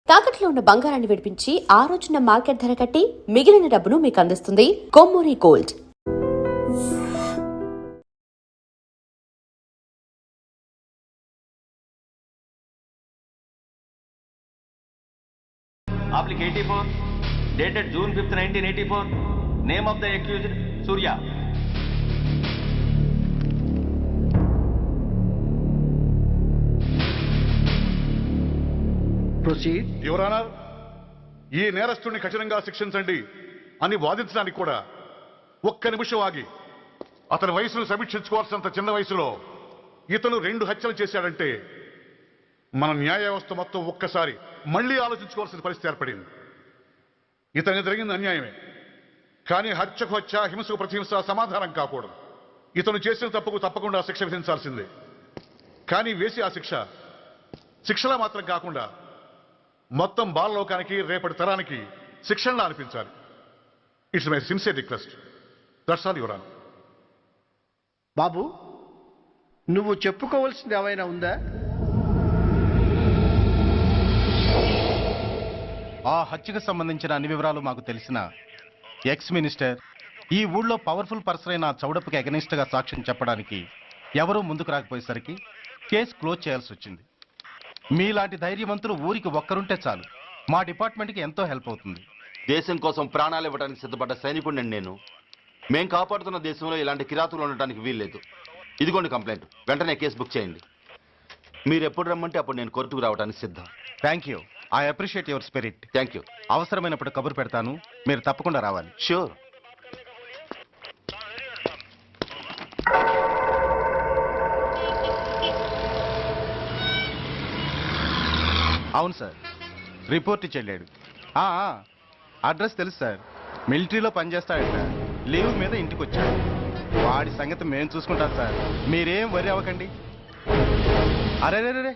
తాకట్లో ఉన్న బంగారాన్ని విడిపించి ఆ రోజున మార్కెట్ ధర కట్టి మిగిలిన డబ్బును మీకు అందిస్తుంది Kommuri gold. Oblique 84, dated June 5th, 1984. Name of the accused, Surya. Proceed. Your honour, ఈ నేరస్తుడిని కఠినంగా శిక్షించండి అని వాదించడానికి కూడా ఒక్క నిమిషం ఆగి, అతని వయసును సమీక్షించుకోవాల్సినంత చిన్న వయసులో ఇతను 2 హత్యలు చేశాడంటే మన న్యాయ వ్యవస్థ మొత్తం ఒక్కసారి మళ్లీ ఆలోచించుకోవాల్సిన పరిస్థితి ఏర్పడింది. ఇతనికి జరిగింది అన్యాయమే, కానీ హత్యకు హత్య, హింసకు ప్రతిహింస సమాధానం కాకూడదు. ఇతను చేసిన తప్పుకు తప్పకుండా శిక్ష విధించాల్సిందే. కానీ వేసి ఆ శిక్షలా మాత్రం కాకుండా మొత్తం బాలలోకానికి, రేపటి తరానికి శిక్షణలా అనిపించాలి. It's my sincere request. That's all your honour. బాబు, నువ్వు చెప్పుకోవాల్సింది ఏమైనా ఉందా? ఆ హత్యకు సంబంధించిన అన్ని వివరాలు మాకు తెలిసిన ఎక్స్ మినిస్టర్ ఈ ఊళ్ళో పవర్ఫుల్ పర్సన్ అయిన చౌడప్పకి అగెనిస్ట్ గా సాక్ష్యం చెప్పడానికి ఎవరూ ముందుకు రాకపోయేసరికి కేసు క్లోజ్ చేయాల్సి వచ్చింది. మీలాంటి ధైర్యవంతులు ఊరికి ఒక్కరుంటే చాలు, మా డిపార్ట్మెంట్కి ఎంతో హెల్ప్ అవుతుంది. దేశం కోసం ప్రాణాలు ఇవ్వడానికి సిద్ధపడ్డ సైనికుడిని నేను. మేం కాపాడుతున్న దేశంలో ఇలాంటి కిరాతులు ఉండటానికి వీల్లేదు. ఇదిగోండి కంప్లైంట్, వెంటనే కేసు బుక్ చేయండి. మీరు ఎప్పుడు రమ్మంటే అప్పుడు నేను కోర్టుకు రావడానికి సిద్ధం. Thank you, I appreciate your spirit. Thank you. అవసరమైనప్పుడు కబురు పెడతాను, మీరు తప్పకుండా రావాలి. షూర్. అవును సార్, రిపోర్ట్ ఇచ్చి వెళ్ళాడు. అడ్రస్ తెలుసు సార్, మిలిటరీలో పనిచేస్తాడంట. లీవ్ మీద ఇంటికి వచ్చాడు. వాడి సంగతి మేము చూసుకుంటాం సార్, మీరేం వరి అవ్వకండి. అరే,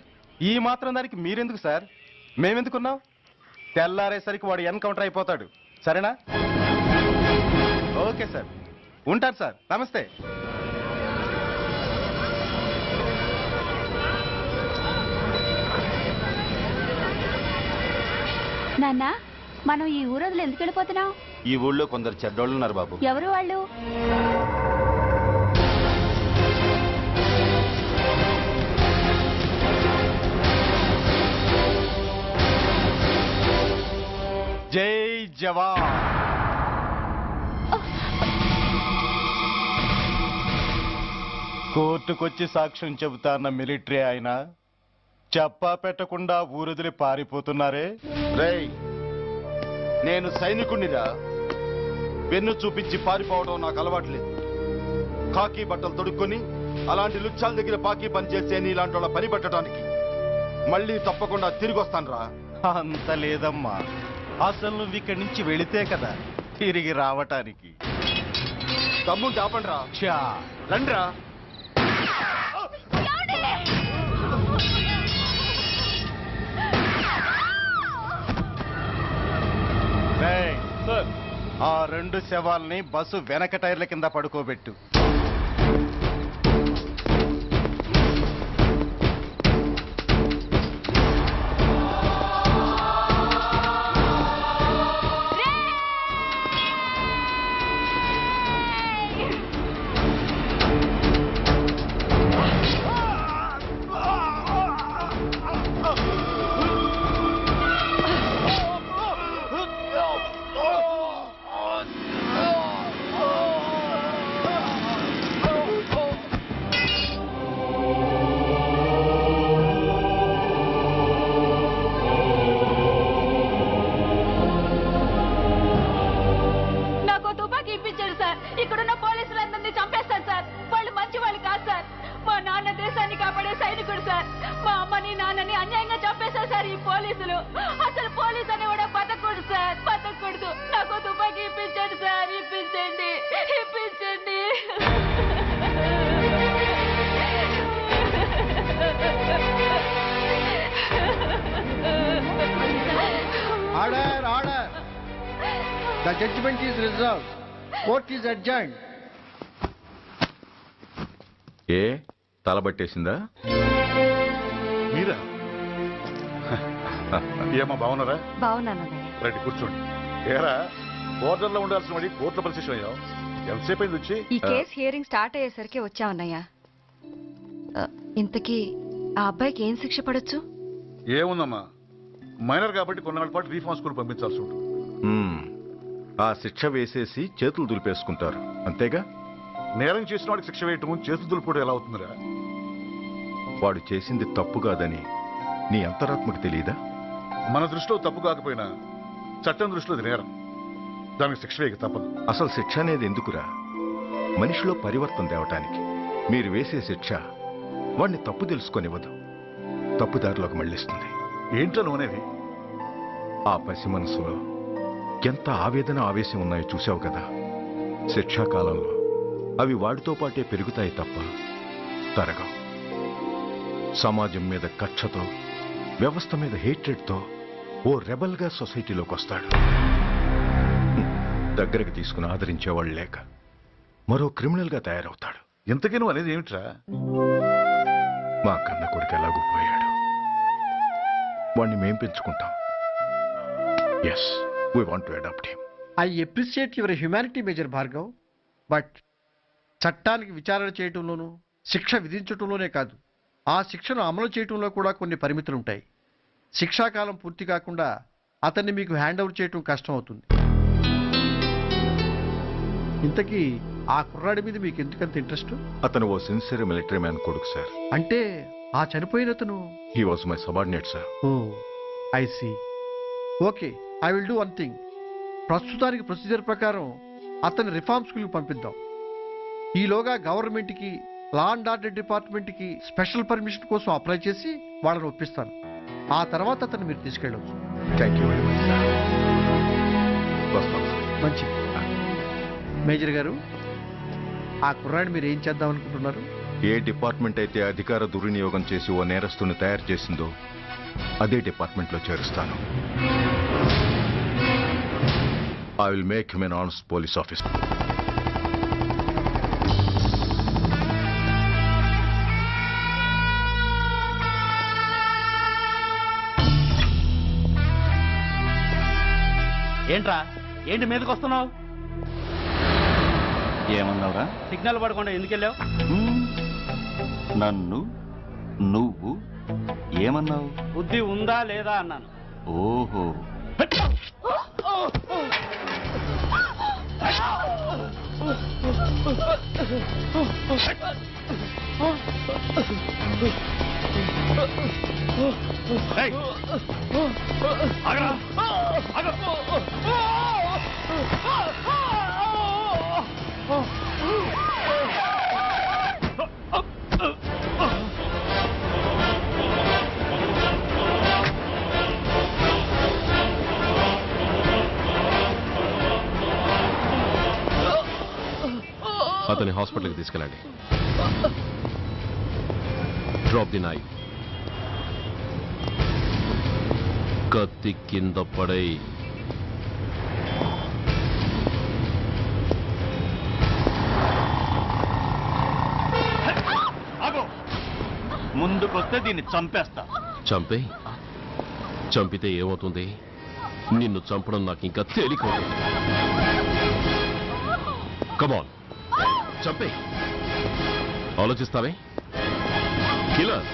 ఈ మాత్రం దానికి మీరెందుకు సార్, మేమెందుకున్నాం? తెల్లారేసరికి వాడు ఎన్కౌంటర్ అయిపోతాడు, సరేనా? ఓకే సార్, ఉంటారు సార్, నమస్తే. నాన్న, మనం ఈ ఊరొదిలో ఎందుకు వెళ్ళిపోతున్నాం? ఈ ఊళ్ళో కొందరు చెడ్డోళ్ళు ఉన్నారు బాబు. ఎవరు వాళ్ళు? జై జవాన్. కోర్టుకొచ్చి సాక్ష్యం చెబుతాన్న మిలిటరీ ఆయన చెప్పా పెట్టకుండా ఊరొదిలి పారిపోతున్నారే. రేయ్, నేను సైనికుడినిరా. వెన్ను చూపించి పారిపోవడం నాకు అలవాట్లేదు. కాకి బట్టలు తొడుక్కొని అలాంటి లుచ్చాల దగ్గర పాకి పని చేసే ఇలాంటి వాళ్ళ పని పట్టడానికి మళ్ళీ తప్పకుండా తిరిగి వస్తాను రా. అంత లేదమ్మా, అసలు నువ్వు ఇక్కడి నుంచి వెళితే కదా తిరిగి రావటానికి. తమ్ముంటే ఆపండి రా. ఛా, రండిరా. రేయ్, ఆ 2 శవాల్ని బస్సు వెనక టైర్ల కింద పడుకోబెట్టు. ఇక్కడున్న పోలీసులందరినీ చంపేస్తారు సార్. వాళ్ళు మంచి వాళ్ళు కాదు సార్. మా నాన్న దేశాన్ని కాపాడే సైనికుడు సార్. మా అమ్మని నాన్నని అన్యాయంగా చంపేశారు సార్ ఈ పోలీసులు. అసలు పోలీసు అని కూడా బతకూడదు సార్, బతకూడదు. నాకు తుపాకీ ఇప్పించండి సార్, ఇప్పించండి. Order, order. The judgment is reserved. Court is adjourned. తలబట్టేసిందా? మీరా? ఏమా బాగున్నారా? బాగున్నానన్నయ్య. రండి కూర్చోండి. ఏరా బోర్డర్లో ఉండాల్సిన వాడి కోర్టులో పరిశీలన అయ్యావు. ఎంతసేపు అయింది వచ్చి? ఈ కేసు హియరింగ్ స్టార్ట్ అయ్యేసరికి వచ్చావన్నయ్య. ఇంతకీ ఆ అబ్బాయికి ఏం శిక్ష పడొచ్చు? ఏముందమ్మా, మైనర్ కాబట్టి కొన్నాళ్ళ పాటు రీఫార్మ్ స్కూల్ పంపించాల్సి ఉంటుంది. ఆ శిక్ష వేసేసి చేతులు దులిపేసుకుంటారు అంతేగా? నేరం చేసిన వాడికి శిక్ష వేయటం చేతులు దులుపుకోవడం ఎలా అవుతుందిరా? వాడు చేసింది తప్పు కాదని నీ అంతరాత్మకు తెలియదా? మన దృష్టిలో తప్పు కాకపోయినా చట్టం దృష్టిలో అది నేరం. దానికి శిక్ష వేయక తప్పదు. అసలు శిక్ష అనేది ఎందుకురా? మనిషిలో పరివర్తన తేవటానికి. మీరు వేసే శిక్ష వాడిని తప్పు తెలుసుకొనివ్వదు, తప్పుదారిలోకి మళ్ళిస్తుంది. ఏంటో నువ్వనేది? ఆ పసి మనసులో ఎంత ఆవేదన ఆవేశం ఉన్నాయో చూశావు కదా. శిక్షాకాలంలో అవి వాడితో పాటే పెరుగుతాయి తప్ప తరగవు. సమాజం మీద కక్షతో, వ్యవస్థ మీద హేట్రెడ్తో ఓ రెబల్గా సొసైటీలోకి వస్తాడు. దగ్గరకు తీసుకుని ఆదరించేవాళ్ళు లేక మరో క్రిమినల్గా తయారవుతాడు. ఇంతకీ నువ్వు అనేది ఏమిట్రా? మా కన్న కొడుకు ఎలాగూ పోయాడు, వాణ్ణి మేం పెంచుకుంటాం. Yes, we want to adopt him. I appreciate your humanity major Bhargav, but చట్టానికి విచారణ చేయటంలోనూ శిక్ష విధించటంలోనే కాదు, ఆ శిక్షను అమలు చేయటంలో కూడా కొన్ని పరిమితులు ఉంటాయి. శిక్షాకాలం పూర్తి కాకుండా అతన్ని మీకు హ్యాండ్ ఓవర్ చేయటం కష్టం అవుతుంది. ఇంతకీ ఆ కుర్రాడి మీద మీకు ఎందుకంత ఇంట్రెస్ట్? అతను ఓ సిన్సియర్ మిలిటరీ మ్యాన్ కొడుకు సార్. అంటే ఆ చనిపోయిన అతను? He was my subordinate sir. Oh I see. Okay, I will do one thing. ప్రస్తుతానికి ప్రొసీజర్ ప్రకారం అతన్ని రిఫార్మ్ స్కూల్కి పంపిద్దాం. ఈలోగా గవర్నమెంట్కి, లా అండ్ ఆర్డర్ డిపార్ట్మెంట్కి స్పెషల్ పర్మిషన్ కోసం అప్లై చేసి వాళ్ళని ఒప్పిస్తాను. ఆ తర్వాత అతన్ని మీరు తీసుకెళ్ళవచ్చు. Thank you very much sir. వస్తాం సార్. మంచి మేజర్ గారు, ఆ కుర్రాడిని మీరు ఏం చేద్దాం అనుకుంటున్నారు? ఏ డిపార్ట్మెంట్ అయితే అధికార దుర్వినియోగం చేసి ఓ నేరస్తుని తయారు చేసిందో అదే డిపార్ట్మెంట్లో చేరుస్తాను. I will make him an honest police officer. ఏంట్రా, ఏంటి మీదకి వస్తున్నావు? ఏమన్నావురా? సిగ్నల్ పడకుండా ఎందుకు వెళ్ళావు? నన్ను నువ్వు ఏమన్నావు? బుద్ధి ఉందా లేదా అన్నాను. ఓహో, అతని హాస్పిటల్కి తీసుకెళ్ళండి. Drop the knife. కత్తి కింద పడై. ముందుకొస్తే దీన్ని చంపేస్తా. చంపే. చంపితే ఏమవుతుంది? నిన్ను చంపడం నాకు ఇంకా తేలికవుతుంది. కమాన్, చంపే. ఆలోచిస్తావే కిల్లర్?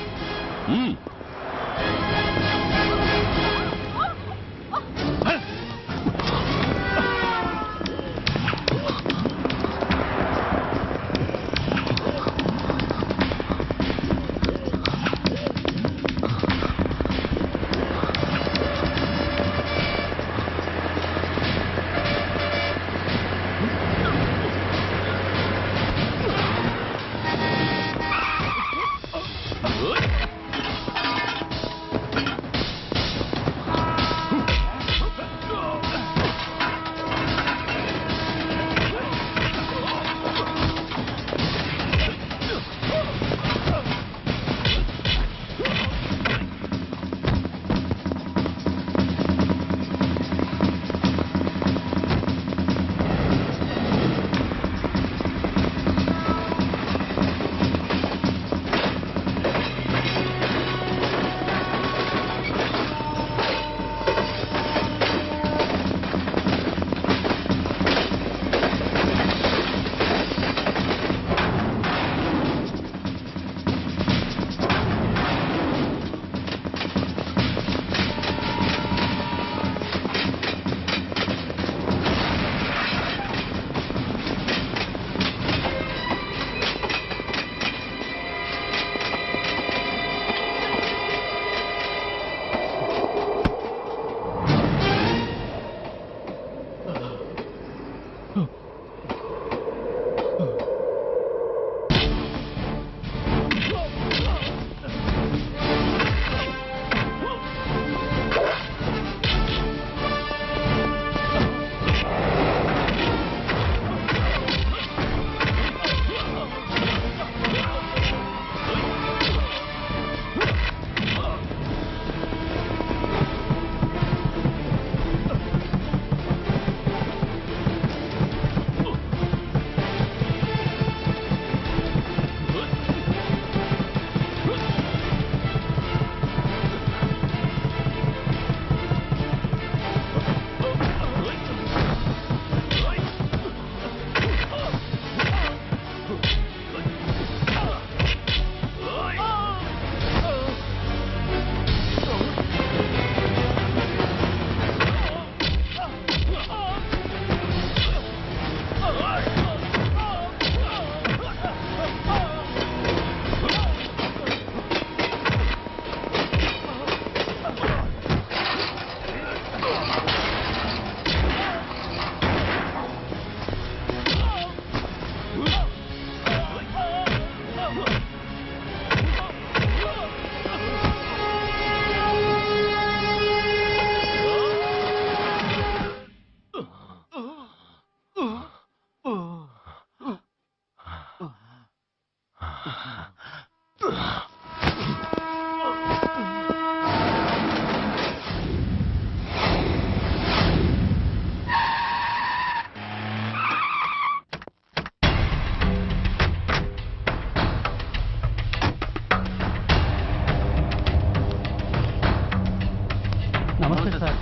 సార్.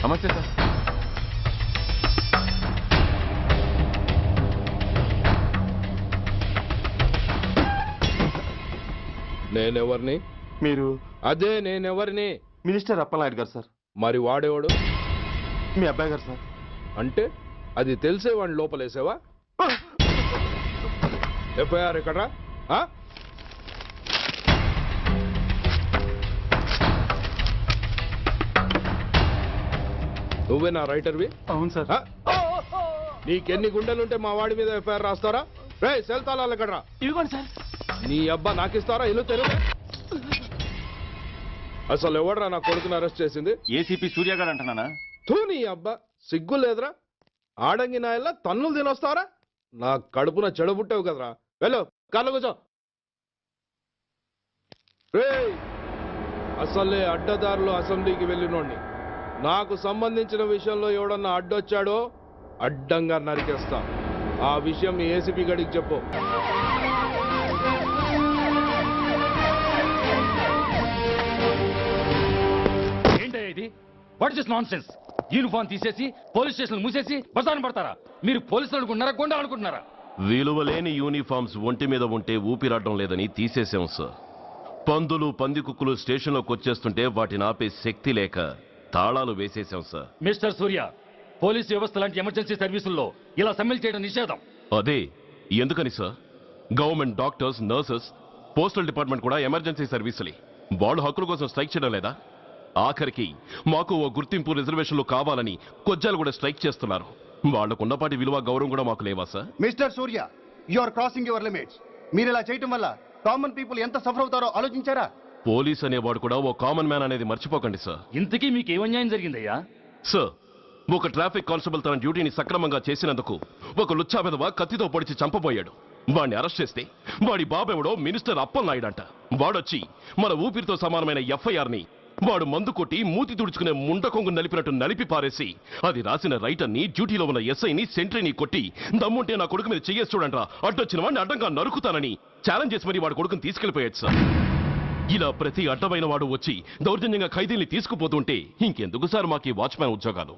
నమస్తే సార్. నేనెవరిని? మీరు అదే నేనెవరిని? మినిస్టర్ అప్పలనాయుడు గారు సార్. మరి వాడేవాడు? మీ అబ్బాయి గారు సార్. అంటే అది తెలిసే వాడిని లోపలేసావా? ఎఫ్ఐఆర్ ఎక్కడ్రా? ఆ? నువ్వే నా రైటర్వి? అవును సార్. ఆ? నీకెన్ని గుండెలుంటే మా వాడి మీద ఎఫ్ఐఆర్ రాస్తారా? రే సెల్ తాళాలు ఎక్కడ్రా? ఇదిగోండి సార్. నీ అబ్బా నాకిస్తారా? ఇల్లు తెరువు. అసలు ఎవడరా నా కొడుకుని అరెస్ట్ చేసింది? ఏసీపీ సూర్య గారు అంటున్నానా? తూ నీ అబ్బా సిగ్గు లేదురా? ఆడంగి నాయల్లా తన్నులు తినొస్తారా? నా కడుపున చెడబుట్టావు కదరా. వెళ్ళు కార్లో కూర్చో. రేయ్ అసలే అడ్డదారులు అసెంబ్లీకి వెళ్ళినోడిని. నాకు సంబంధించిన విషయంలో ఎవడన్నా అడ్డొచ్చాడో అడ్డంగా నరికేస్తా. ఆ విషయం మీ ఏసీపీ గడికి చెప్పు. ఏంటయ్యా ఇది? What is nonsense? యూనిఫామ్ తీసేసి పోలీస్ స్టేషన్ మూసేసి బజారు పడతారా? మీరు పోలీసులు అనుకుంటున్నారా, గుండా అనుకుంటున్నారా? విలువలేని యూనిఫామ్స్ ఒంటి మీద ఉంటే ఊపిరాడడం లేదని తీసేసాం సార్. పందులు పందికుక్కులు స్టేషన్లోకి వచ్చేస్తుంటే వాటిని ఆపే శక్తి లేక తాళాలు వేసేసాం సార్. మిస్టర్ సూర్య, పోలీస్ వ్యవస్థ లాంటి ఎమర్జెన్సీ సర్వీసుల్లో ఇలా సమ్మెలు చేయడం నిషేధం. అదే ఎందుకని sir? Government doctors, nurses, postal department కూడా ఎమర్జెన్సీ సర్వీసులే. వాళ్ళు హక్కుల కోసం స్ట్రైక్ చేయడం లేదా? ఆఖరికి మాకు ఓ గుర్తింపు రిజర్వేషన్లు కావాలని కొజ్జాలు కూడా స్ట్రైక్ చేస్తున్నారు. వాళ్లకున్నపాటి విలువ గౌరవం కూడా మాకు లేవా sir? Mister Surya, you are crossing your limits. మీరు ఇలా చేయటం వల్ల కామన్ పీపుల్ ఎంత సఫర్ అవుతారో ఆలోచించారా? పోలీస్ అనేవాడు కూడా ఓ కామన్ మ్యాన్ అనేది మర్చిపోకండి సార్. ఇంతకీ మీకు ఏం అన్యాయం జరిగిందయ్యా? సార్, ఒక ట్రాఫిక్ కానిస్టేబుల్ తన డ్యూటీని సక్రమంగా చేసినందుకు ఒక లుచ్చా విధవ కత్తితో పొడిచి చంపబోయాడు. వాడిని అరెస్ట్ చేస్తే వాడి బాబెవడో మినిస్టర్ అప్పలనాయుడు అంట. వాడొచ్చి మన ఊపిరితో సమానమైన ఎఫ్ఐఆర్ ని వాడు మందు కొట్టి మూతి తుడుచుకునే ముండకొంగు నలిపినట్టు నలిపి పారేసి అది రాసిన రైటర్ని, డ్యూటీలో ఉన్న ఎస్ఐని, సెంట్రీని కొట్టి దమ్ముంటే నా కొడుకు మీద చెయ్యేసి చూడంట్రా, అడ్డొచ్చిన వాడిని అడ్డంగా నరుకుతానని ఛాలెంజ్ చేసి మరి వాడి కొడుకుని తీసుకెళ్లిపోయాడు సార్. ఇలా ప్రతి అడ్డమైన వాడు వచ్చి దౌర్జన్యంగా ఖైదీల్ని తీసుకుపోతుంటే ఇంకెందుకు సార్ మాకు ఈ వాచ్మ్యాన్ ఉద్యోగాలు?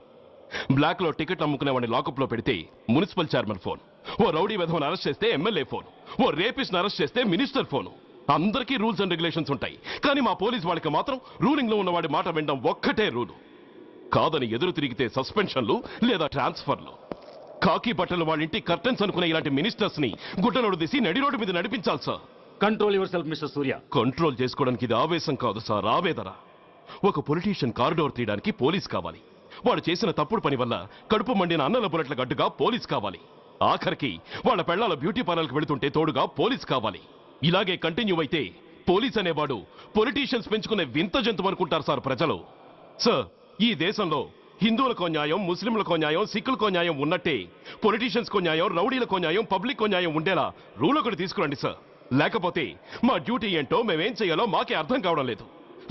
బ్లాక్ లో టికెట్ అమ్ముకునే వాడిని లాకప్ లో పెడితే మున్సిపల్ చైర్మన్ ఫోన్, ఓ రౌడీ విధవను అరెస్ట్ చేస్తే ఎమ్మెల్యే ఫోన్, ఓ రేపిస్ట్ అరెస్ట్ చేస్తే మినిస్టర్ ఫోన్. అందరికీ రూల్స్ అండ్ రెగ్యులేషన్స్ ఉంటాయి, కానీ మా పోలీస్ వాళ్ళకి మాత్రం రూలింగ్ లో ఉన్న వాడి మాట వినడం ఒక్కటే రూలు. కాదని ఎదురు తిరిగితే సస్పెన్షన్లు లేదా ట్రాన్స్ఫర్లు. కాకి బట్టలు వాళ్ళ ఇంటి కర్టెన్స్ అనుకునే ఇలాంటి మినిస్టర్స్ ని గుడ్డలోడు తీసి నడి రోడ్డు మీద నడిపించాలి sir. Control your self mister Surya. Control చేసుకోవడానికి ఇది ఆవేశం కాదు సార్, ఆవేదన. ఒక పొలిటీషియన్ కారిడోర్ తీయడానికి పోలీస్ కావాలి. వాడు చేసిన తప్పుడు పని వల్ల కడుపు మండిన అన్నల బుల్లెట్ల గడ్డుగా పోలీస్ కావాలి. ఆఖరికి వాళ్ళ పెళ్లాల బ్యూటీ పార్లర్కి వెళుతుంటే తోడుగా పోలీస్ కావాలి. ఇలాగే కంటిన్యూ అయితే పోలీస్ అనేవాడు పొలిటీషియన్స్ పెంచుకునే వింత జంతువు అనుకుంటారు సార్ ప్రజలు. సార్, ఈ దేశంలో హిందువులకో న్యాయం, ముస్లింలకో న్యాయం, సిక్కులకో న్యాయం ఉన్నట్టే పొలిటీషియన్స్కో న్యాయం, రౌడీలకో న్యాయం, పబ్లిక్కో న్యాయం ఉండేలా రూల్ ఒకటి తీసుకురండి సార్. లేకపోతే మా డ్యూటీ ఏంటో మేమేం చేయాలో మాకే అర్థం కావడం లేదు.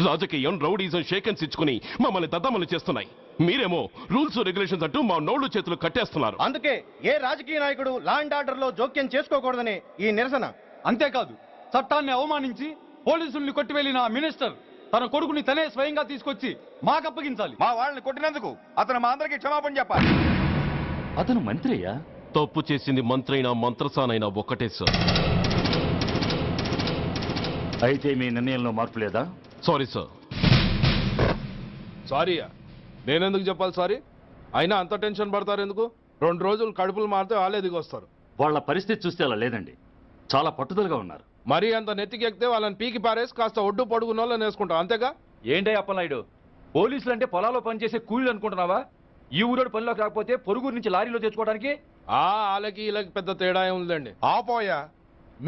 రాజకీయం, రౌడీజం షేకెన్స్ ఇచ్చుకుని మమ్మల్ని దద్దమలు చేస్తున్నాయి. మీరేమో రూల్స్ రెగ్యులేషన్స్ అంటూ మా నోళ్లు చేతులు కట్టేస్తున్నారు. అందుకే ఏ రాజకీయ నాయకుడు లా అండ్ ఆర్డర్ లో జోక్యం చేసుకోకూడదని ఈ నిరసన. అంతేకాదు, చట్టాన్ని అవమానించి పోలీసుల్ని కొట్టివెళ్లిన మినిస్టర్ తన కొడుకుని తనే స్వయంగా తీసుకొచ్చి మాకు అప్పగించాలి. మా వాళ్ళని కొట్టినందుకు అతను మా అందరికీ క్షమాపణ చెప్పాలి. అతను మంత్రి అయ్యా. తప్పు చేసింది మంత్రైనా మంత్రసానైనా ఒక్కటే సార్. అయితే మీ నిర్ణయంలో మార్పు లేదా? Sorry sir. సారీయా? నేనెందుకు చెప్పాలి సారీ? అయినా అంత టెన్షన్ పడతారు ఎందుకు? 2 రోజులు కడుపులు మారితే వాళ్ళే దిగొస్తారు. వాళ్ళ పరిస్థితి చూస్తే అలా లేదండి, చాలా పట్టుదలగా ఉన్నారు. మరీ అంత నెత్తికెక్కితే వాళ్ళని పీకి పారేసి కాస్త ఒడ్డు పొడుగున్న వాళ్ళని వేసుకుంటాం, అంతేగా? ఏంటే అప్పలనాయుడు, పోలీసులు అంటే పొలాల్లో పనిచేసే కూలీలు అనుకుంటున్నావా? ఈ ఊరోడు పనిలోకి రాకపోతే పొరుగురు నుంచి లారీలో తెచ్చుకోవడానికి వాళ్ళకి వీళ్ళకి పెద్ద తేడా ఉందండి. ఆపోయా,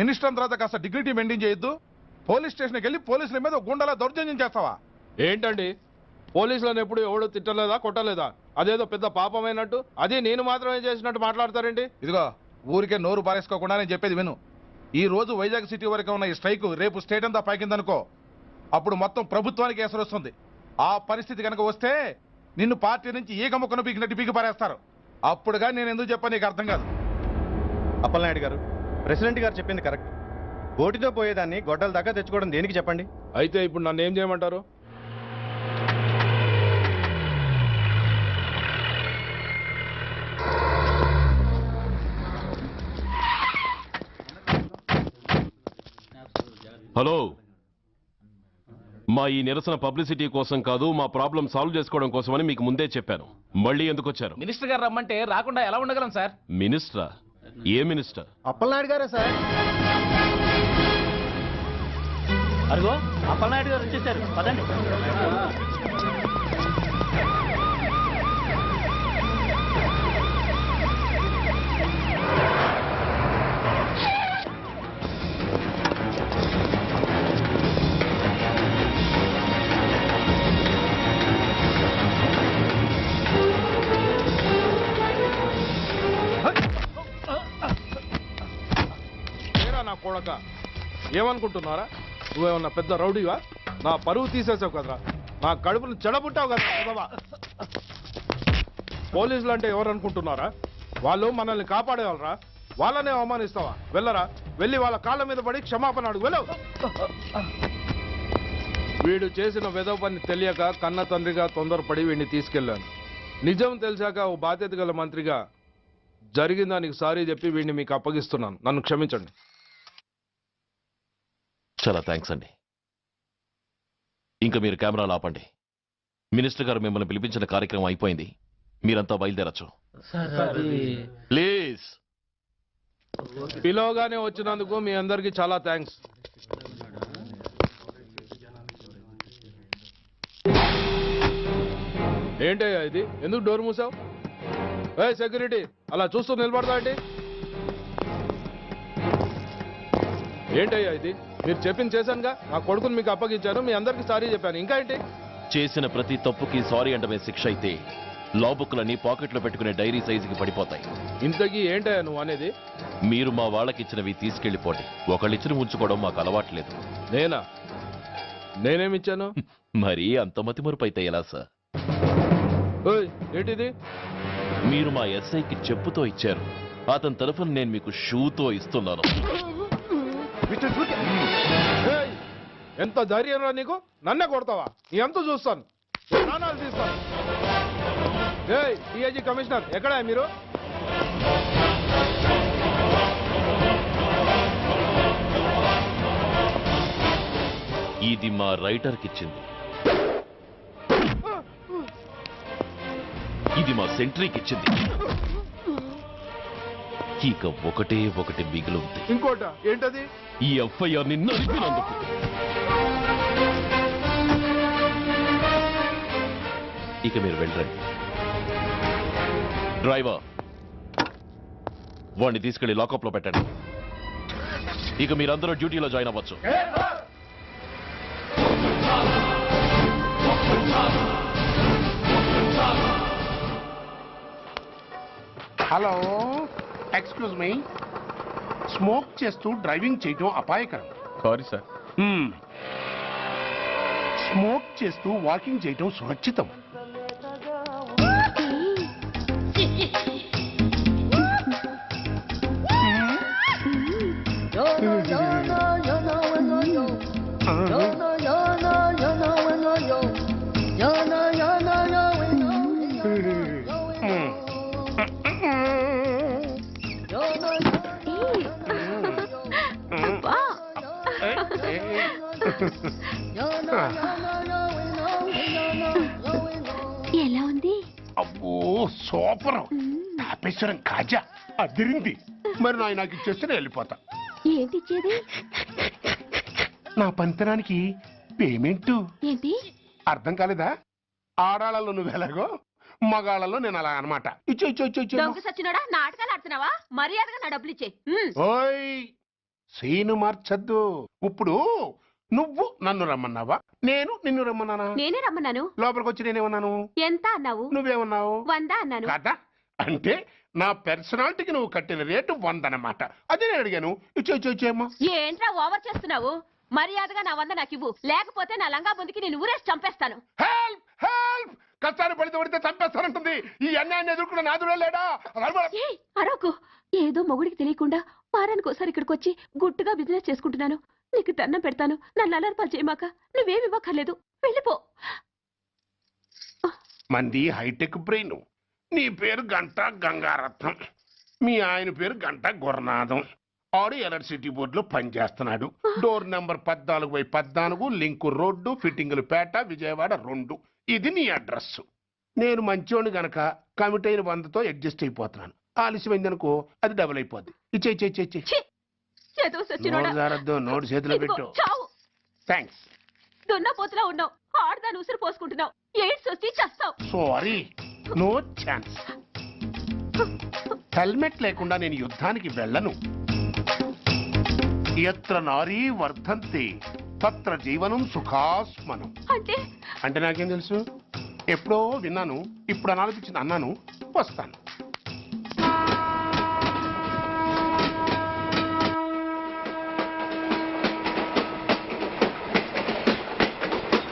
మినిస్టర్ తర్వాత కాస్త డిగ్నిటీ మెయింటైన్ చేయొద్దు. పోలీస్ స్టేషన్కి వెళ్ళి పోలీసుల మీద గుండెలా దౌర్జన్యం చేస్తావా? ఏంటండి, పోలీసులను ఎప్పుడు ఎవడు తిట్టలేదా, కొట్టలేదా? అదేదో పెద్ద పాపమైనట్టు, అది నేను మాత్రమే చేసినట్టు మాట్లాడతారేంటి? ఇదిగో, ఊరికే నోరు పారేసుకోకుండా నేను చెప్పేది విను. ఈ రోజు వైజాగ్ సిటీ వరకు ఉన్న ఈ స్ట్రైక్ రేపు స్టేట్ అంతా పైకిందనుకో, అప్పుడు మొత్తం ప్రభుత్వానికి ఎసరు వస్తుంది. ఆ పరిస్థితి కనుక వస్తే నిన్ను పార్టీ నుంచి ఈగ ముక్కను పీకినట్టు పీకి పారేస్తారు. అప్పుడుగా నేను ఎందుకు చెప్పాను నీకు అర్థం కాదు. అప్పలనాయుడు గారు, ప్రెసిడెంట్ గారు చెప్పింది కరెక్ట్. గోటితో పోయేదాన్ని గొడ్డల దాకా తెచ్చుకోవడం దేనికి చెప్పండి? అయితే ఇప్పుడు నన్ను ఏం చేయమంటారు? హలో, మా ఈ నిరసన పబ్లిసిటీ కోసం కాదు, మా ప్రాబ్లం సాల్వ్ చేసుకోవడం కోసమని మీకు ముందే చెప్పాను. మళ్ళీ ఎందుకు వచ్చారు? మినిస్టర్ గారు రమ్మంటే రాకుండా ఎలా ఉండగలం సార్? మినిస్టరా? ఏ మినిస్టర్? అప్పలనాయుడు గారా సార్? అదిగో అప్పలనాయుడు గారు వచ్చేసారు, పదండి. నా కొడక, ఏమనుకుంటున్నారా? నువ్వేమన్నా పెద్ద రౌడీవా? నా పరువు తీసేసావు కదరా, నా కడుపును చెడబుట్టావు కదా. పోలీసులు అంటే ఎవరు అనుకుంటున్నారా? వాళ్ళు మనల్ని కాపాడేవాళ్ళరా? వాళ్ళనే అవమానిస్తావా? వెళ్ళరా, వెళ్ళి వాళ్ళ కాళ్ళ మీద పడి క్షమాపణ అడుగు, వెళ్ళవు. వీడు చేసిన వెధవ పని తెలియక కన్న తండ్రిగా తొందరపడి వీడిని తీసుకెళ్లాను. నిజం తెలిసాక ఓ బాధ్యత గల మంత్రిగా జరిగిన దానికి సారీ చెప్పి వీడిని మీకు అప్పగిస్తున్నాను. నన్ను క్షమించండి. చాలా థ్యాంక్స్ అండి. ఇంకా మీరు కెమెరాలు ఆపండి. మినిస్టర్ గారు మిమ్మల్ని పిలిపించిన కార్యక్రమం అయిపోయింది. మీరంతా బయలుదేరచ్చు ప్లీజ్. పిలవగానే వచ్చినందుకు మీ అందరికీ చాలా థ్యాంక్స్. ఏంటయ్యా ఇది? ఎందుకు డోర్ మూసావు? ఏ సెక్యూరిటీ, అలా చూస్తూ నిలబడతా ఏంటి? ఏంటయ్యా ఇది? మీరు చెప్పింది చేశానుగా, నా కొడుకుని మీకు అప్పగించాను, మీ అందరికీ సారీ చెప్పాను, ఇంకా ఏంటి? చేసిన ప్రతి తప్పుకి సారీ అంటమే శిక్ష అయితే లా బుక్లన్నీ పాకెట్లో పెట్టుకునే డైరీ సైజుకి పడిపోతాయి. ఇంతకీ ఏంటయ్యా నువ్వు అనేది? మీరు మా వాళ్ళకిచ్చినవి తీసుకెళ్లిపోండి. ఒకళ్ళిచ్చిన ఉంచుకోవడం మాకు అలవాట్లేదు. నేనా? నేనేమిచ్చాను? మరీ అంత మతిమరుపు అయితే ఎలా సార్? ఏంటిది? మీరు మా ఎస్ఐకి చెప్పుతో ఇచ్చారు, అతని తరఫున నేను మీకు షూతో ఇస్తున్నాను. ఎంత ధైర్యం రా నీకు? నన్నే కొడతావా? నీ ఎంత చూస్తాను, ప్రాణాలు తీస్తాను. డిఐజీ కమిషనర్ ఎక్కడా మీరు? ఇది మా రైటర్కి ఇచ్చింది, ఇది మా సెంట్రీకి ఇచ్చింది. ఇక ఒకటే ఒకటి మిగిలింది. ఇంకోట ఏంటది? ఈ ఎఫ్ఐఆర్ ని నడిపినందుకు. ఇక మీరు వెళ్ళండి. డ్రైవర్, వాడిని తీసుకెళ్లి లాకప్ లో పెట్టండి. ఇక మీరందరూ డ్యూటీలో జాయిన్ అవ్వచ్చు. Hello, excuse me. స్మోక్ చేస్తూ డ్రైవింగ్ చేయటం అపాయకరం. Sorry sir. స్మోక్ చేస్తూ వాకింగ్ చేయటం సురక్షితం. ఎలా ఉంది? అబ్బో సూపర్. తాపేశ్వరం కాజా అదిరింది. మరి నాకు ఇచ్చేస్తే నేను వెళ్ళిపోతా. ఏంటి ఇచ్చేది? నా పంతనానికి పేమెంట్. ఏంటి అర్థం కాలేదా? ఆడాళ్ళలో నువ్వు ఎలాగో, మగాళ్ళలో నేను అలా అనమాట. ఇచ్చో ఇచ్చో ఇచ్చో ఇచ్చో. దొంగ సచ్చినోడా, నాటకాలు ఆడుతున్నావా? మర్యాదగా నా డబ్బులు ఇచ్చే. ఓయ్, సీను మార్చద్దు. ఇప్పుడు నువ్వు నన్ను రమ్మన్నావా, నేను నిన్ను రమ్మన్నానా? నేనే రమ్మన్నాను. లోపలికి వచ్చి నేనేమన్నాను? ఎంత అన్నావు? నువ్వేమన్నావు? 100 అన్నాను. కదా, అంటే నా పర్సనాలిటీకి నువ్వు కట్టిన రేటు 100 అన్నమాట. అదే నేను అడిగాను. ఇచ్చో ఇచ్చో ఇచ్చేమ్మా. ఏంట్రా ఓవర్ చేస్తున్నావు? మర్యాదగా నా 100 నాకు ఇవ్వు, లేకపోతే నా లంగా బొందికి నేను ఊరేసి చంపేస్తాను. Help help. కష్టాలు పడితే చంపేస్తానంటుంది. ఈ అన్యాయాన్ని ఎదుర్కొన్న నాదుడే లేడా? అరవకు. ఏదో మొగుడికి తెలియకుండా వారానికి ఒకసారి ఇక్కడికి వచ్చి గుట్టుగా బిజినెస్ చేసుకుంటున్నాను. నీకు దండం పెడతాను, నన్ను అలర్పాలు చేయమాక. నువ్వేమి ఇవ్వక్కర్లేదు, వెళ్ళిపో. మంది హైటెక్ బ్రెయిన్. నీ పేరు గంట గంగారత్నం, మీ ఆయన పేరు గంట గురనాథం. ఆడు ఎలక్ట్రిసిటీ బోర్డులో పనిచేస్తున్నాడు. డోర్ నెంబర్ 14/14, లింకు రోడ్డు, ఫిట్టింగులు పేట, విజయవాడ 2. ఇది నీ అడ్రస్. నేను మంచోని గనక కమిట్ అయిన 100తో అడ్జస్ట్ అయిపోతున్నాను. ఆలస్యమైందనుకో అది డబుల్ అయిపోద్ది. ఇచ్చే నోటు చేతిలో పెట్టు. థ్యాంక్స్. దున్నపోతులా ఉన్నావు, ఆడదాని ఉసురు పోసుకుంటున్నావు, ఎయిడ్స్ వచ్చి చస్తావు. Sorry, no chance. హెల్మెట్ లేకుండా నేను యుద్ధానికి వెళ్ళను. ఎత్ర నారీ వర్ధంతి తత్ర జీవనం సుఖాస్మనం. అంటే నాకేం తెలుసు? ఎప్పుడో విన్నాను, ఇప్పుడు అనాలనిపించింది అన్నాను. వస్తాను.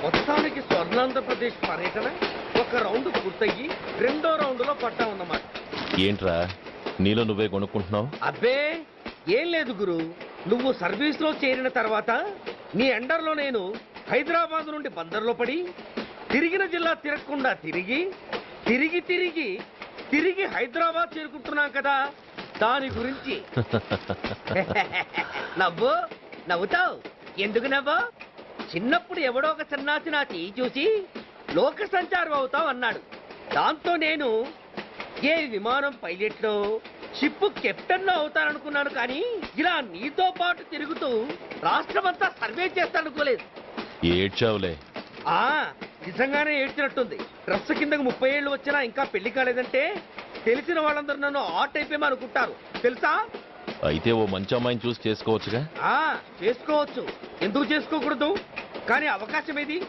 మొత్తానికి స్వర్ణాంధ్రప్రదేశ్ పర్యటన ఒక రౌండ్ పూర్తయ్యి 2వ రౌండ్లో పడ్డామన్నమాట. ఏంట్రా నీలో నువ్వే కొనుక్కుంటున్నావు? అబ్బే ఏం లేదు గురు, నువ్వు సర్వీస్ లో చేరిన తర్వాత నీ అండర్లో నేను హైదరాబాద్ నుండి బందర్లో పడి తిరిగిన జిల్లా తిరగకుండా తిరిగి తిరిగి తిరిగి తిరిగి హైదరాబాద్ చేరుకుంటున్నాం కదా, దాని గురించి. నవ్వుతావు ఎందుకు నవ్వు? చిన్నప్పుడు ఎవడో ఒక సన్నాసి నా చెయ్యి చూసి లోక సంచారం అవుతావు అన్నాడు. దాంతో నేను ఏ విమానం పైలట్లో షిప్ కెప్టెన్ అవుతాననుకున్నాను, కానీ ఇలా నీతో పాటు తిరుగుతూ రాష్ట్రమంతా సర్వే చేస్తాననుకోలేదు. ఏడ్చావులే. నిజంగానే ఏడ్చినట్టుంది. డ్రెస్ కిందకు 30 ఏళ్ళు వచ్చినా ఇంకా పెళ్లి కాలేదంటే తెలిసిన వాళ్ళందరూ నన్ను ఆ టైపేమో అనుకుంటారు తెలుసా. అయితే ఓ మంచి అమ్మాయిని చూసి చేసుకోవచ్చుగా. చేసుకోవచ్చు, ఎందుకు చేసుకోకూడదు? కానీ అవకాశం ఏది?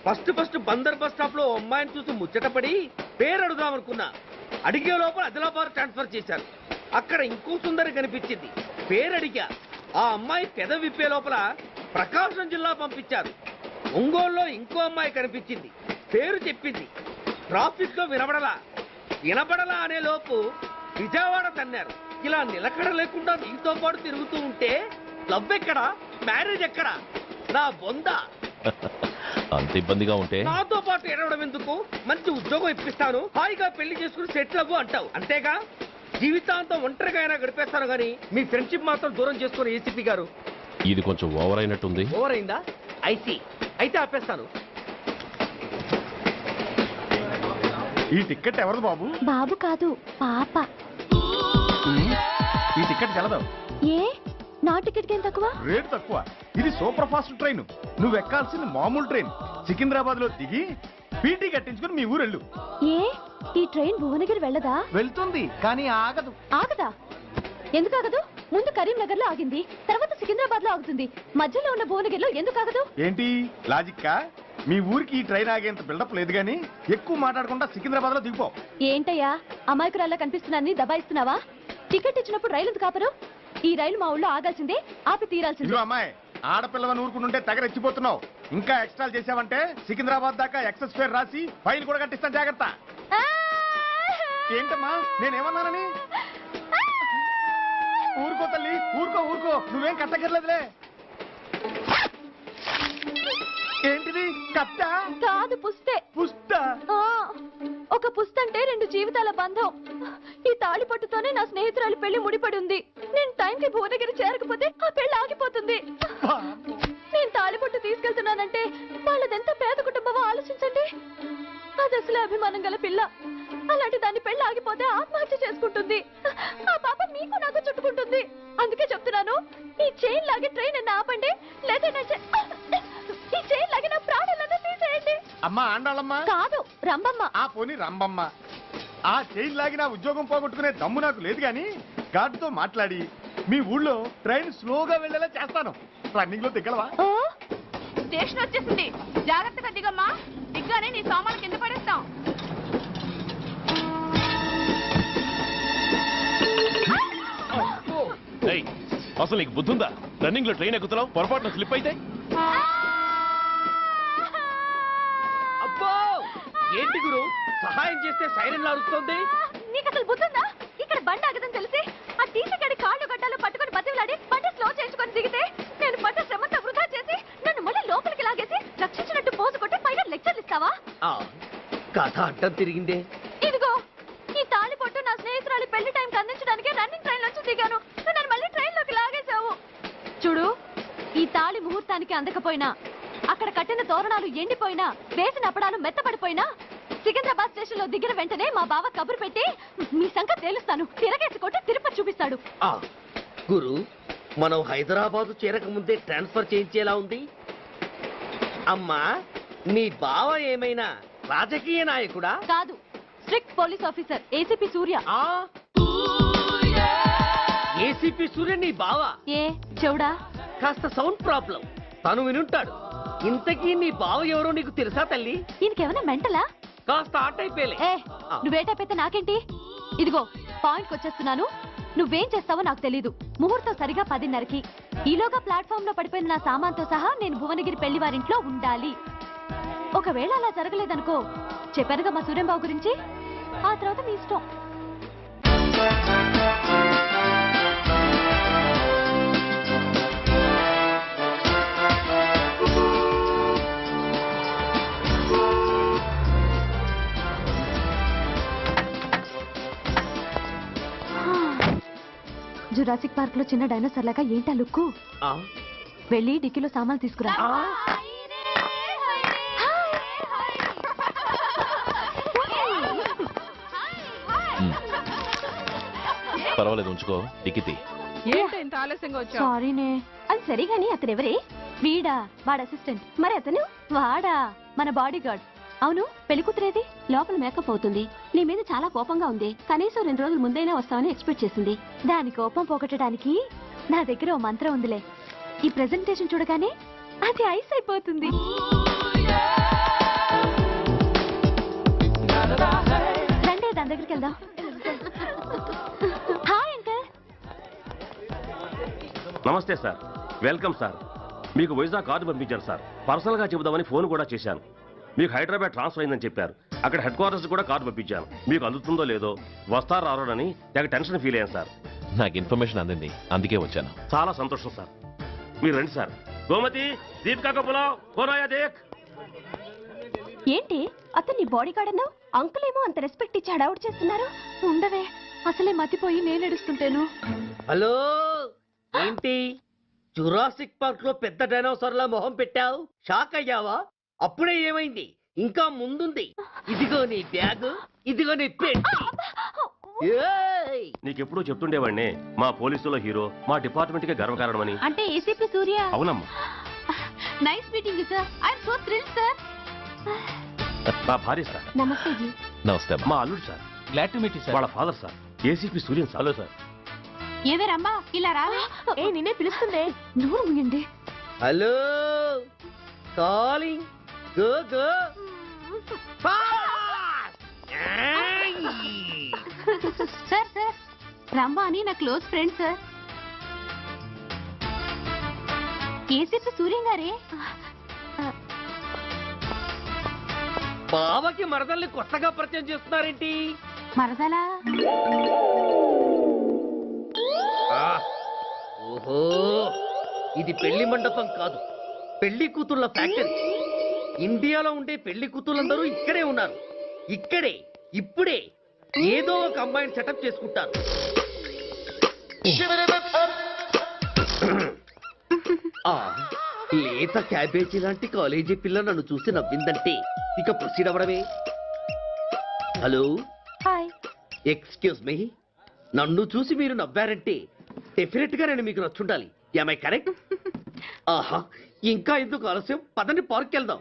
ఫస్ట్ బందర్ బస్ స్టాప్ లో అమ్మాయిని చూసి ముచ్చటపడి పేరు అడుగుదామనుకున్నా. అడిగే లోపల ఆదిలాబాద్ ట్రాన్స్ఫర్ చేశారు. అక్కడ ఇంకో సుందరి కనిపించింది, పేరు అడిగా. ఆ అమ్మాయి పెద విప్పే లోపల ప్రకాశం జిల్లా పంపించారు. ఒంగోలులో ఇంకో అమ్మాయి కనిపించింది, పేరు చెప్పింది. ట్రాఫిక్ లో వినబడలా అనే లోపు విజయవాడ తన్నారు. ఇలా నిలకడ లేకుండా నీతో పాటు తిరుగుతూ ఉంటే లవ్ ఎక్కడా, మ్యారేజ్ ఎక్కడా? నా బొంద. అంత ఇబ్బందిగా ఉంటే నాతో పాటు ఎడవడం ఎందుకు? మంచి ఉద్యోగం ఇప్పిస్తాను, హాయిగా పెళ్లి చేసుకుని సెటిల్ అవ్వు అంటావు అంతేగా. జీవితాంతం ఒంటరిగా అయినా గడిపేస్తాను, కానీ మీ ఫ్రెండ్షిప్ మాత్రం దూరం చేసుకుని ఏసీపీ గారు. ఇది కొంచెం ఓవర్ అయినట్టుంది. ఓవర్ అయిందా? ఐసీ అయితే ఆపేస్తాను. ఈ టికెట్ ఎవరిది బాబు? బాబు కాదు, పాప. ఈ టికెట్ కలదు. ఏ నా టికెట్ ఏం తక్కువ? రేటు తక్కువ. ఇది సూపర్ ఫాస్ట్ ట్రైన్. నువ్వు ఎక్కాల్సింది మామూలు ట్రైన్. సికింద్రాబాద్ లో దిగి పీటీ కట్టించుకుని మీ ఊరెళ్ళు. ఏ ఈ ట్రైన్ భువనగిరి వెళ్ళదా? వెళ్తుంది, కానీ ఆగదు. ఆగదా? ఎందుకు ఆగదు? ముందు కరీంనగర్ లో ఆగింది, తర్వాత సికింద్రాబాద్ లో ఆగుతుంది. మధ్యలో ఉన్న భువనగిరిలో ఎందుకు ఆగదు? ఏంటి లాజిక్కా? మీ ఊరికి ఈ ట్రైన్ ఆగేంత బిల్డప్ లేదు, కానీ ఎక్కువ మాట్లాడకుండా సికింద్రాబాద్ లో దిగిపో. ఏంటయ్యా అమాయకురాల్లా కనిపిస్తున్నానని దబాయిస్తున్నావా? టికెట్ ఇచ్చినప్పుడు రైలు ఎందుకు ఆపరు? ఈ రైలు మా ఊళ్ళో ఆగాల్సిందే, ఆపి తీరాల్సిందే. అమ్మాయి, ఆడపిల్లవని ఊరుకుంటుంటే తెగరెచ్చిపోతున్నావు. ఇంకా ఎక్స్ట్రా చేసావంటే సికింద్రాబాద్ దాకా ఎక్సెస్ ఫేర్ రాసి ఫైన్ కూడా కట్టిస్తాను, జాగ్రత్త. ఏంటమ్మా నేనేమన్నానని? ఊరుకో తల్లి, ఊరుకో, నువ్వేం కట్టగర్లేదులే. ఏంటిది? కట్ట కాదు, పుస్తే. పుస్త? ఒక పుస్తంటే 2 జీవితాల బంధం. ఈ తాళి పట్టుతోనే నా స్నేహితురాలి పెళ్లి ముడిపడి ఉంది. నేను టైంకి భువనగిరి చేరకపోతే ఆ పెళ్లి ఆగిపోతుంది. నేను తాళిపట్టు తీసుకెళ్తున్నానంటే వాళ్ళదెంత పేద కుటుంబమో ఆలోచించండి. అది అసలు అభిమానం గల పిల్ల. అలాంటి దాన్ని పెళ్లి ఆగిపోతే ఆత్మహత్య చేసుకుంటుంది. ఆ పాప మీకు నాకు చుట్టుకుంటుంది. అందుకే చెప్తున్నాను, ఈ చైన్ లాగే ట్రైన్ అన్న ఆపండి, లేదా ఈ చైన్ లాగే నా ప్రాణాలను తీసేయండి. అమ్మా ఆండాళ్ళమ్మ కాదు, రంబమ్మ. ఆ పోని రంబమ్మ. ఆ చైన్ లాగి నా ఉద్యోగం పోగొట్టుకునే దమ్ము నాకు లేదు, కానీ గార్డుతో మాట్లాడి మీ ఊళ్ళో ట్రైన్ స్లోగా వెళ్ళేలా చేస్తాను. రన్నింగ్ లో దిగలవా? స్టేషన్ వచ్చేసింది, జాగ్రత్తగా దిగమ్మా. దిగ్గానే నీ సామాన్లు కింద పడేస్తాం. అసలు నీకు బుద్ధుందా? రన్నింగ్ లో ట్రైన్ ఎక్కుతున్నావు, పొరపాటున స్లిప్ అయితే? అబ్బో ఏంటి గురు, సహాయం చేస్తే సైరన్ లాడుతుంది. నీకు అసలు బుద్ధుందా? ఇక్కడ బండి ఆగదని తెలిసి ఆ టీసీ గడి కాళ్ళు గడ్డలు పట్టుకొని బతిలాడి బండి స్లో చేయించుకొని దిగితే నేను పడ్డ శ్రమంతా వృధా చేసి నన్ను మళ్ళీ లోపలికి లాగేసి రక్షించినట్టు పోజు కొట్టి పైగా లెక్చర్లు ఇస్తావా? కథ అడ్డం తిరిగిందే. ఇదిగో ఈ తాళి పొట్టు నా స్నేహితురాలి పెళ్లి టైంకి అందించడానికి రన్నింగ్ ట్రైన్ నుంచి దిగాను. నన్ను మళ్ళీ ట్రైన్ లోకి లాగేసి చూడు, ఈ తాళి ముహూర్తానికి అందకపోయినా, అక్కడ కట్టిన తోరణాలు ఎండిపోయినా, వేసిన అప్పడాలు మెత్తపడిపోయినా, సికింద్రాబాద్ స్టేషన్ లో దిగిన వెంటనే మా బావ కబురు పెట్టి మీ సంగతి తేలుస్తాను, తిరగేసి కొట్టి తిరుపతి చూపిస్తాడు. గురు, మనం హైదరాబాద్ చేరక ముందే ట్రాన్స్ఫర్ చేయించేలా ఉంది. అమ్మా, నీ బావ ఏమైనా రాజకీయ నాయకుడా? కాదు, స్ట్రిక్ట్ పోలీస్ ఆఫీసర్, ఏసీపీ సూర్య. ఏసీపీ సూర్య నీ బావ? ఏ చెవుడా? కాస్త సౌండ్ ప్రాబ్లం, తను వినుంటాడు. ఇంతకీ నీ బావ ఎవరో నీకు తెలుసా తల్లి? ఈయనకేమైనా మెంటలా? కాస్త ఆటైపోయలే. నువ్వేటైపోతే నాకేంటి? ఇదిగో పాయింట్కి వచ్చేస్తున్నాను. నువ్వేం చేస్తావో నాకు తెలీదు. ముహూర్తం సరిగా 10:30కి. ఈలోగా ప్లాట్ఫామ్ లో పడిపోయిన నా సామాన్తో సహా నేను భువనగిరి పెళ్లి వారింట్లో ఉండాలి. ఒకవేళ అలా జరగలేదనుకో, చెప్పానుగా మా సూర్యంబాబు గురించి, ఆ తర్వాత మీ ఇష్టం. జురాసిక్ పార్క్ లో చిన్న డైనోసార్ లాగా ఏంటా లుక్కు? వెళ్ళి డిక్కీలో సామాన్లు తీసుకురా. పర్వాలేదు, ఉంచుకో. టికితి ఏంటి ఇంత ఆలస్యంగా వచ్చావు? సారీనే. అది సరిగాని అతనెవరే? వీడా, వాడు అసిస్టెంట్. మరి అతను? వాడా, మన బాడీ గార్డ్. అవును, పెళ్లి కూతురేది? లోపల మేకప్ అవుతుంది. నీ మీద చాలా కోపంగా ఉంది. కనీసం 2 రోజుల ముందైనా వస్తామని ఎక్స్పెక్ట్ చేసింది. దాని కోపం పోగొట్టడానికి నా దగ్గర ఓ మంత్రం ఉందిలే. ఈ ప్రెజెంటేషన్ చూడగానే అది ఐస్ అయిపోతుంది. రండి, దాని దగ్గరికి వెళ్దాం. Hi uncle. నమస్తే సార్, వెల్కమ్ సార్. మీకు వైజాగ్ కార్డు పంపించారు సార్. పర్సనల్ గా చెబుదామని ఫోన్ కూడా చేశాను. మీకు హైదరాబాద్ ట్రాన్స్ఫర్ అయిందని చెప్పారు. అక్కడ హెడ్ క్వార్టర్స్ కూడా కార్డు పంపించాను. మీకు అందుతుందో లేదో, వస్తారో రారోనని తెగ టెన్షన్ ఫీల్ అయ్యాను సార్. నాకు ఇన్ఫర్మేషన్ అందింది, అందుకే వచ్చాను. చాలా సంతోషం సార్. మీరు రండి సార్. గోమతి, దీపికా కపులావ్, కోనాయా దేక్. ఏంటి అతను నీ బాడీ గార్డ్ అన్నావు? అంకుల్ ఏమో అంత రెస్పెక్ట్ ఇచ్చి హడావుడు చేస్తున్నారు. ఉండవే, అసలే మతిపోయి నేను ఎడుస్తుంటేను. హలో, ఏంటి జురాసిక్ పార్క్ లో పెద్ద డైనోసార్ లా మొహం పెట్టావు? షాక్ అయ్యావా? అప్పుడే ఏమైంది? ఇంకా ముందుంది. ఇదిగో నీ బ్యాగ్, ఇదిగో నీ పెట్టి. నీకెప్పుడు చెప్తుండేవాడిని, మా పోలీసులో హీరో, మా డిపార్ట్మెంట్ కే గర్వకారణమని. అంటే ఏసీపీ సూర్య? అవునమ్మా. Nice meeting sir. I am so thrilled sir. మా భార్య సార్. నమస్తే జీ. నమస్తే. మా అల్లుడు sir. Glad to meet you sir. వాళ్ళ father sir, ACP Suryan sir. Hello sir. ఏవే రమ్మా, ఇలా రావే. ఏ నిన్నే పిలుస్తుందే. నోరు మూయండి. Hello, calling. Go go. Sir sir, రమ్మా అని నా close friend sir. ACP Suryam గారే. బావకి మరదల్ని కొత్తగా పరిచయం చేస్తున్నారేంటి? మరదలా? ఓహో, ఇది పెళ్లి మండపం కాదు, పెళ్లి కూతుళ్ళ ఫ్యాక్టరీ. ఇండియాలో ఉండే పెళ్లి కూతుళ్ళందరూ ఇక్కడే ఉన్నారు. ఇక్కడే ఇప్పుడే ఏదో ఒక అమ్మాయిని సెటప్ చేసుకుంటారు. లేత క్యాబేజీ లాంటి కాలేజీ పిల్ల నన్ను చూసి నవ్విందంటే ఇక ప్రొసీడ్ అవ్వడమే. Hello, hi. ఎక్స్క్యూజ్ మీ, నన్ను చూసి మీరు నవ్వారంటే డెఫినెట్ గా నేను మీకు నచ్చుండాలి. Am I correct? ఆహా, ఇంకా ఎందుకు ఆలస్యం? పదండి, పార్క్ వెళ్దాం.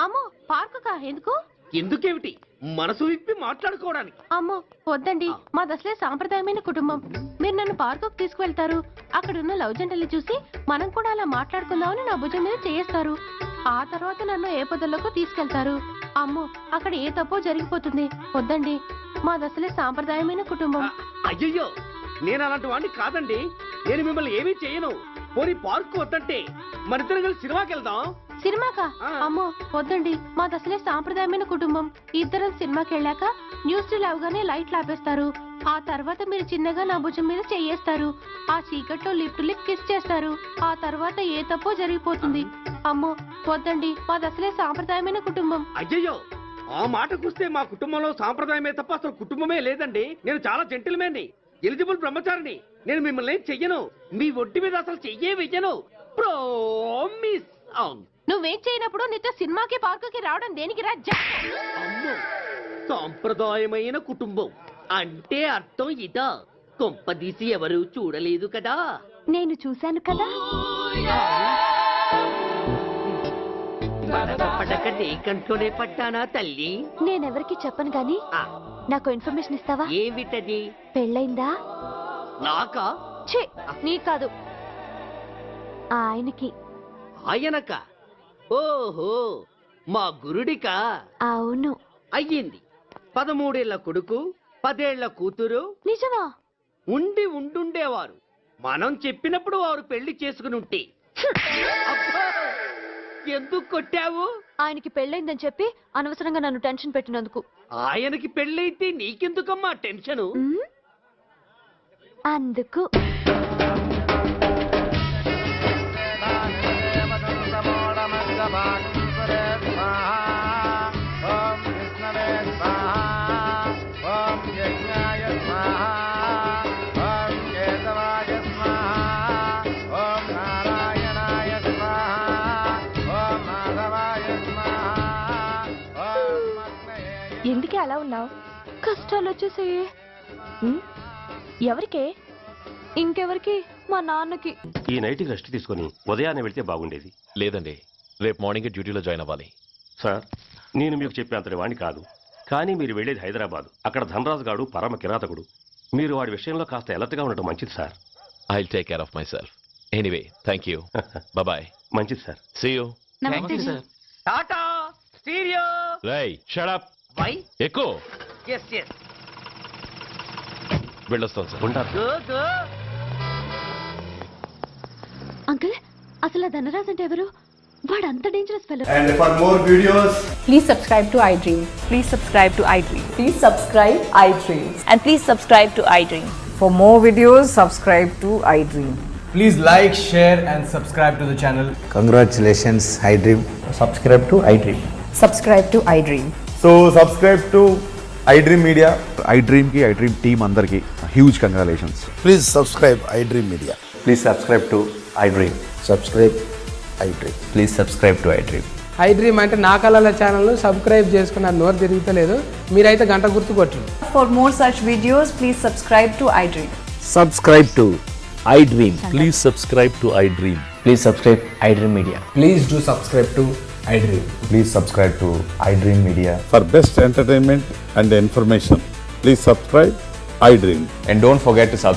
అమ్మో, పార్కు కా? ఎందుకు? ఎందుకేమిటి, మనసు విప్పి మాట్లాడుకోవడానికి. అమ్మో వద్దండి, మాది అసలే సాంప్రదాయమైన కుటుంబం. మీరు నన్ను పార్కుకు తీసుకువెళ్తారు, అక్కడున్న లవ్ జంటల్ని చూసి మనం కూడా అలా మాట్లాడుకుందామని నా భుజం మీద చేస్తారు. ఆ తర్వాత నన్ను ఏ పొదల్లోకి తీసుకెళ్తారు. అమ్మో, అక్కడ ఏ తప్పో జరిగిపోతుంది. వద్దండి, మాది అసలే సాంప్రదాయమైన కుటుంబం. అయ్యయ్యో, నేను అలాంటి వాడిని కాదండి. నేను మిమ్మల్ని ఏమీ చేయను. పోనీ పార్క్ వద్దంటే మరిద్దరం కలిసి సినిమాకి వెళ్దాం. సినిమాకా? అమ్మో వద్దండి, మాది అసలే సాంప్రదాయమైన కుటుంబం. ఇద్దరం సినిమాకి వెళ్ళాక న్యూస్ అవగానే లైట్లు ఆపేస్తారు. ఆ తర్వాత మీరు చిన్నగా నా భుజం మీద చెయ్యేస్తారు. ఆ చీకట్లో లిప్ టు లిప్ కిస్ చేస్తారు. ఆ తర్వాత ఏ తప్పో జరిగిపోతుంది. అమ్మో వద్దండి, మాది అసలే సాంప్రదాయమైన కుటుంబం. అయ్యయ్యో, ఆ మాటకొస్తే మా కుటుంబంలో సాంప్రదాయమే తప్ప అసలు కుటుంబమే లేదండి. నేను చాలా జెంటిల్మెన్ని. ఎలిజిబుల్ బ్రహ్మచారిని. నేను మిమ్మల్ని ఏం చెయ్యను. మీ ఒంటి మీద అసలు చెయ్యే వెయ్యను. ప్రామిస్. నువ్వేం చేయనప్పుడు నీతో సినిమాకి పార్కుకి రావడం దేనికి రా? అమ్మో, సాంప్రదాయమైన కుటుంబం అంటే అర్థం ఇదా? కొంపదీసి ఎవరు చూడలేదు కదా? నేను చూశాను కదా. పడక నీ కంట్లోనే పట్టానా తల్లి? నేనెవరికి చెప్పను గాని నాకు ఇన్ఫర్మేషన్ ఇస్తావా? ఏమిటది? పెళ్ళైందా? నాకా? ఛీ, నీ కాదు, ఆయనకి. ఆయనక? ఓహో, మా గురుడికా? అవును. అయ్యింది. 13 ఏళ్ల కొడుకు, 10 ఏళ్ల కూతురు. నిజమా? ఉండుండేవారు. మనం చెప్పినప్పుడు వారు పెళ్లి చేసుకుని ఉంటే. అబ్బా! ఎందుకు కొట్టావు? ఆయనకి పెళ్ళైందని చెప్పి అనవసరంగా నన్ను టెన్షన్ పెట్టినందుకు. ఆయనకి పెళ్ళైతే నీకెందుకమ్మా టెన్షను? అందుకు. ఎందుకే అలా ఉన్నావు? కష్టాలు వచ్చేసాయి. ఎవరికే? ఇంకెవరికి? మా నాన్నకి. ఈ నైట్కి రెస్ట్ తీసుకొని ఉదయాన్నే వెళ్తే బాగుండేది. లేదండి, రేపు మార్నింగ్ డ్యూటీలో జాయిన్ అవ్వాలి. సార్, నేను మీకు చెప్పేంతటి వాణ్ణి కాదు. కానీ మీరు వెళ్ళేది హైదరాబాద్. అక్కడ ధనరాజు గాడు పరమ కిరాతకుడు. మీరు వాడి విషయంలో కాస్త అలర్ట్గా ఉండటం మంచిది sir. I will take care of myself. Anyway, thank you. Bye. మంచిది sir. See you. Tata stereo. రేయ్, షట్ అప్. వై? ఎక్కు. yes yes. వెళ్ళొస్తాం సార్. ఉంటారు. go go. అంకుల్, అసలు ఆ ధనరాజ్ అంటే ఎవరు? వాడు అంత dangerous fellow. And for more videos, Please subscribe to iDream. Please subscribe to iDream. Please subscribe iDream. And please subscribe to iDream. For more videos, subscribe to iDream. please like, share and subscribe to the channel. Congratulations, iDream. Subscribe to iDream. Subscribe to iDream. So subscribe to iDream Media. iDream ki iDream team andarki huge congratulations. Please subscribe iDream Media. Please subscribe to iDream. Subscribe iDream. Please subscribe to iDream. iDream అంటే నా కళల channel subscribe చేసుకున్న నోరు తిరుగుతలేదు. మీరైతే గంట గుర్తు కొట్టండి. For more such videos, please subscribe to iDream. Subscribe to iDream. Please subscribe to iDream. Please subscribe iDream Media. Please do subscribe to iDream. Please subscribe to iDream Media. For best entertainment and information, please subscribe iDream. And don't forget to subscribe